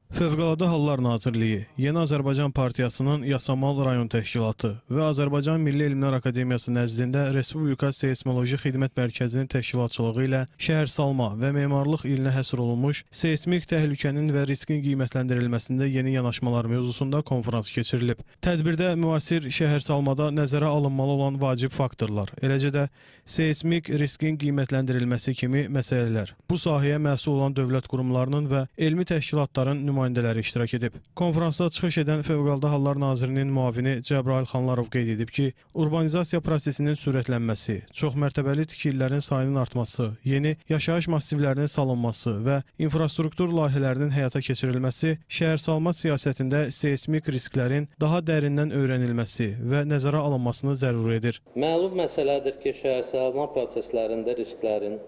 Fövqəladə Hallar Nazirliyi, Yeni Azərbaycan Partiyasının Yasamal Rayon Təşkilatı və Azərbaycan Milli Elmlər Akademiyası nəzdində Respublika Seysmoloji Xidmət Mərkəzinin təşkilatçılığı ilə şəhərsalma və memarlıq ilinə həsr olunmuş seysmik təhlükənin və riskin qiymətləndirilməsində yeni yanaşmalar mövzusunda konfrans keçirilib. Tədbirdə müasir şəhərsalmada nəzərə alınmalı olan vacib faktorlar, eləcə də seysmik riskin qiymətləndirilməsi kimi məsələlər, bu sahəyə məsul olan dövlət qurumlarının və elmi təşkilatların nümayəndələri iştirak edib. Konfransda çıxış edən Fövqəladə Hallar Nazirinin müavini Cəbrayıl Xanlarov qeyd edib ki, urbanizasiya prosesinin sürətlənməsi, çoxmərtəbəli tikililərin sayının artması, yeni yaşayış massivlərinin salınması və infrastruktur layihələrinin həyata keçirilməsi şəhərsalma siyasətində seysmik risklərin daha dərindən öyrənilməsi və nəzərə alınmasını zəruri edir. Məlum məsələdir ki, şəhərsalma proseslərində risklərin,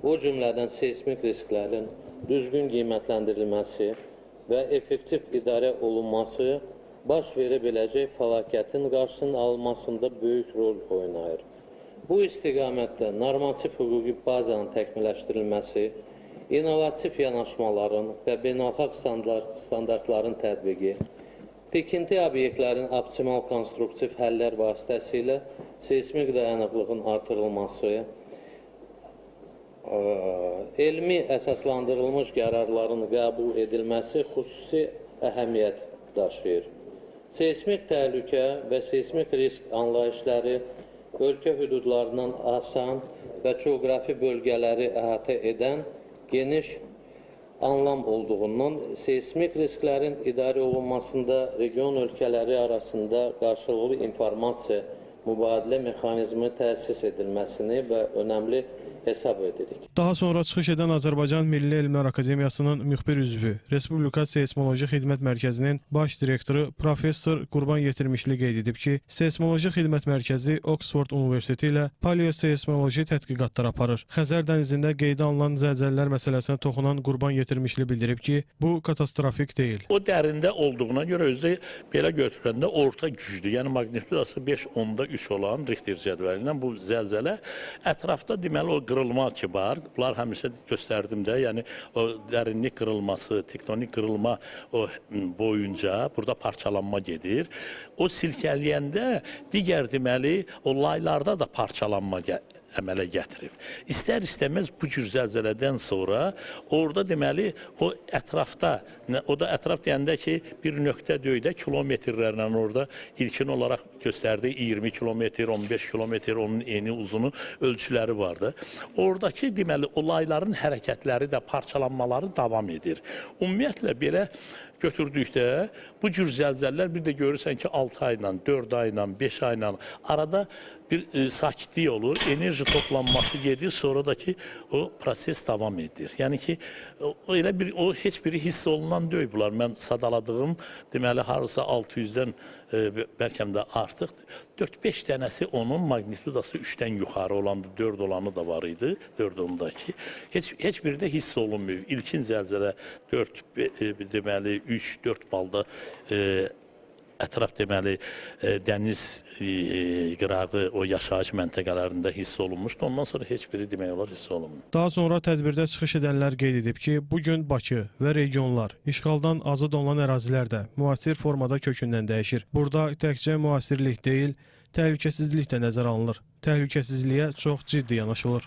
o cümlədən seysmik risklərin düzgün qiymətləndirilməsi və effektiv idarə olunması baş verə biləcək fəlakətin qarşısının alınmasında böyük rol oynayır. Bu istiqamətdə normativ hüquqi bazanın təkmilləşdirilməsi, innovativ yanaşmaların və beynəlxalq standartların tətbiqi, tikinti obyektlərin optimal konstruktiv həllər vasitəsilə seysmik dayanıqlığın artırılması, elmi əsaslandırılmış qərarların qəbul edilməsi xüsusi əhəmiyyət daşıyır. Seysmik təhlükə və seysmik risk anlayışları ölkə hüdudlarından asan və coğrafi bölgələri əhatə edən geniş anlam olduğundan seysmik risklərin idarə olunmasında region ölkələri arasında qarşılıqlı informasiya mübadilə mexanizmi təsis edilməsini və önəmli hesab edirik. Daha sonra çıxış edən Azərbaycan Milli Elmlər Akademiyasının müxbir üzvü, Respublika Seysmoloji Xidmət Mərkəzinin baş direktoru Professor Qurban Yetirmişli qeyd edib ki, Seysmoloji Xidmət Mərkəzi Oxford Universiteti ilə paleoseysmoloji tədqiqatlar aparır. Xəzər dənizində qeydə alınan zəlzələlər məsələsinə toxunan Qurban Yetirmişli bildirib ki, bu katastrofik deyil. O dərində olduğuna görə özü belə götürəndə orta güclü, yəni maqnitudası 5.3 olan Richter cədvəlindən bu zəlzələ ətrafda deməli o qırılma ki var. Bunlar həmişə göstərdim də, yəni o dərinlik qırılması, tektonik qırılma o boyunca burada parçalanma gedir. O silkələyəndə digər deməli o laylarda da parçalanma əmələ gətirib. İstər-istəməz bu cür zəlzələdən sonra orada deməli o ətrafda, o da ətraf deyəndə ki bir nöqtə döydə kilometrlərlə orada ilkin olaraq göstərdiyi 20 kilometr, 15 kilometr onun eni uzunu ölçüləri vardı. Oradakı deməli o layların hərəkətləri də parçalanmaları davam edir. Ümumiyyətlə belə götürdükdə bu cür zəlzələlər bir də görürsən ki 6 ayla, 4 ayla, 5 ayla arada bir sakitlik olur, enerji toplanması gedir, sonra da ki o proses davam edir. Yəni ki elə bir o heç biri hiss olunan deyil bunlar. Mən sadaladığım deməli harısa 600-dən bəlkə də artıq 4-5 dənəsi onun magnitudası 3-dən yuxarı olandı, 4 olanı da var idi, 4 ondakı. Heç biri də hiss olunmuyor. İlkin zəlzələ 4 deməli 3-4 balda ətraf deməli dəniz qırağı o yaşayış məntəqələrində hiss olunmuşdu. Ondan sonra heç biri demək olar hiss olunmuyor. Daha sonra tədbirdə çıxış edənlər qeyd edib ki, bugün Bakı və regionlar işğaldan azad olunan ərazilər də müasir formada kökündən dəyişir. Burada təkcə müasirlik deyil, təhlükəsizlik də nəzərə alınır. Təhlükəsizliyə çox ciddi yanaşılır.